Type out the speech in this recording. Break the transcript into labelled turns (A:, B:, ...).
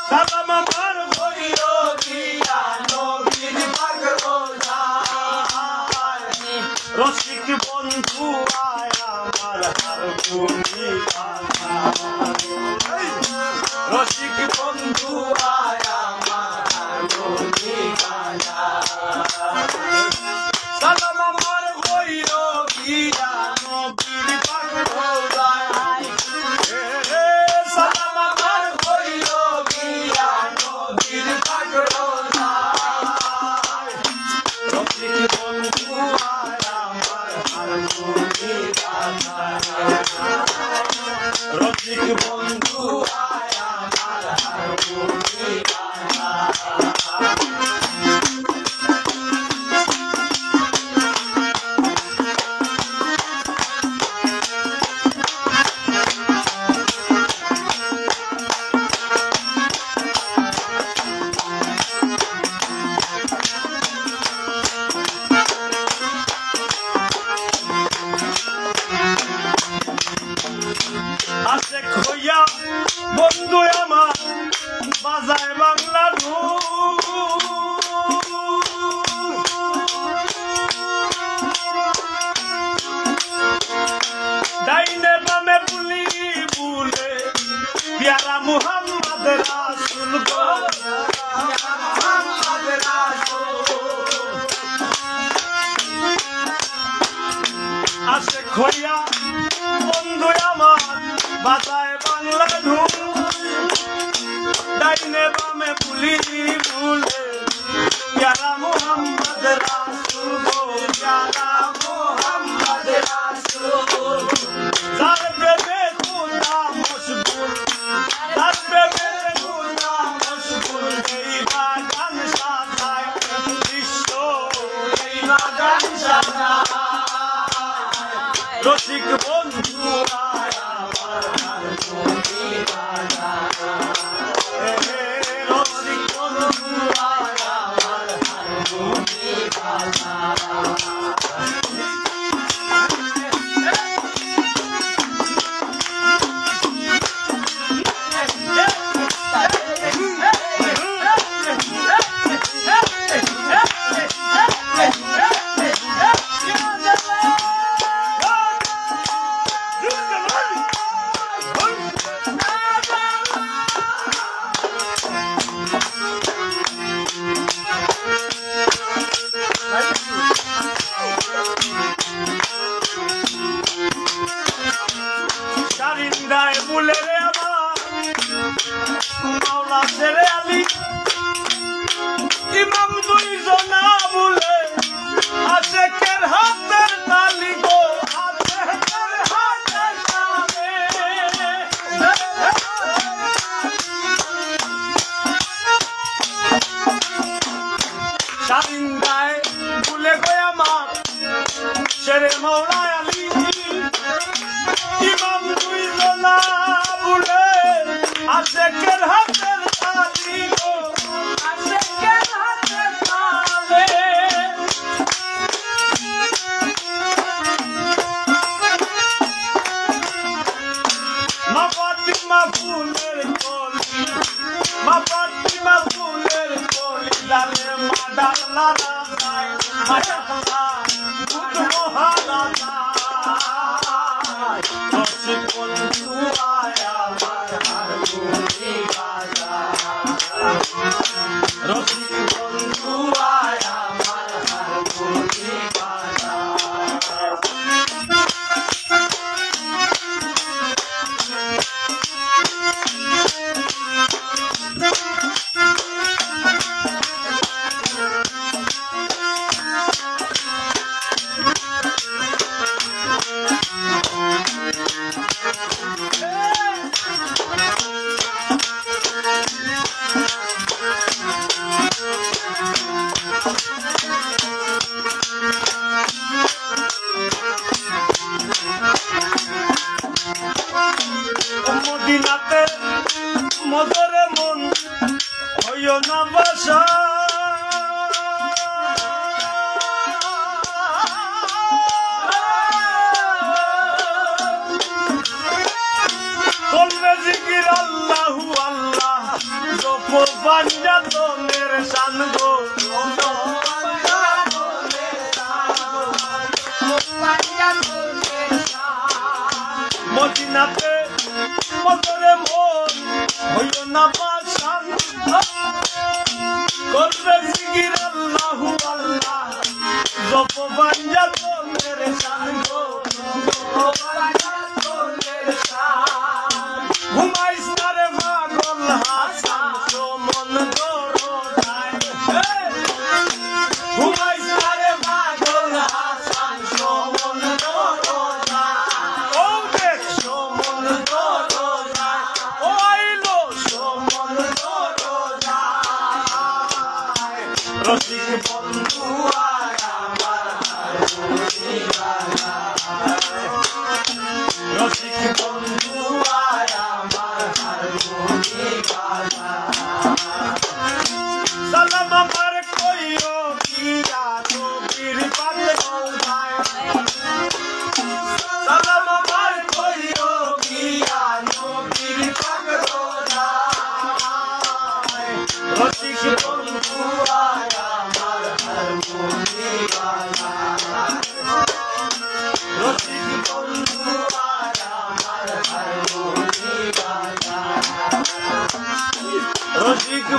A: সালাম আমার হইল গিয়া নবীর পাক রোজায় রসিক বন্ধু আয় আমার হারমোনি বাজায় রসিক বন্ধু আয় আমার হারমোনি বাজায় সালাম আমার হইল গিয়া নবীর পাক রোজায় সালাম আমার হইল গিয়া নবীর পাক রোজায় রসিক বন্ধু আয় আমার হারমোনি বাজায় রসিক বন্ধু আয় আমার হারমোনি বাজায় আশেক হইয়া বন্ধু আমার বাজায় বাংলা ডাইনে বামে বুলি বুলে পিয়ারা মুহাম্মদ রাসূল গো মুহাম্মদ রাসূল আশেক হইয়া বন্ধু আমার বাজায় বাংলা ধুম ডাইনে বামে বুলি বুলে পিয়ারা মুহাম্মদ রাসূল গো পিয়ারা মুহাম্মদ রাসূল যার প্রেমে খোদা মশগুল যার প্রেমে খোদা মশগুল এই বাগান সাজায় বিশ্ব এই বাগান সাজায় রসিক বন্ধু আয় আমার হারমোনি বাজায় রসিক বন্ধু আয় আমার হারমোনি বাজায় শারিন্দায় বুলে রে আমার মাওলা শেরে আলী ইমাম দুইজনা বুলে আশেকের হাতের তালি গো আশেকের হাতের তালি শারিন্দায় বুলে গো আমার শেরে মাওলা আলী ইমাম দুইজনা বুলে আশেকের হাতের তালি গো আশেকের হাতের তালি মা ফাতিমা ফুলের কলি মা ফাতিমা ফুলের কলি ডালে মা ডালা রাজায় মা ডালা ভূত মহারাজা রসিক বন্ধু আয় আমার হারমোনি বাজায় রসিক বন্ধু আয় আমার হারমোনি বাজায় মদিনাতে মদরে মন হইও না বাসা করবে জিকির আল্লাহু আল্লাহ পাঞ্জাতনের শান গো মদিনাতে মদরে মন হইল না পাশান করবে জিকির আল্লাহু আল্লাহ জপ পাঞ্জাতনের শান গো ঘুমাইস না রে পাগল হাসান সমন দরজায় ঘুমাইস না রে পাগল হাসান সমন দরজায় ও দেখ সমন দরজায় ও আইলো সমন দরজায় রসিক বন্ধু আয় আমার রসিক বন্ধু আয় আমার সালাম আমার কইও কিয়া নবীর পাক রওজায় সালাম আমার কইও কিয়া নবীর পাক রওজায় রসিক বন্ধু আয় আমার রসিক বন্ধু আয় আমার রসিক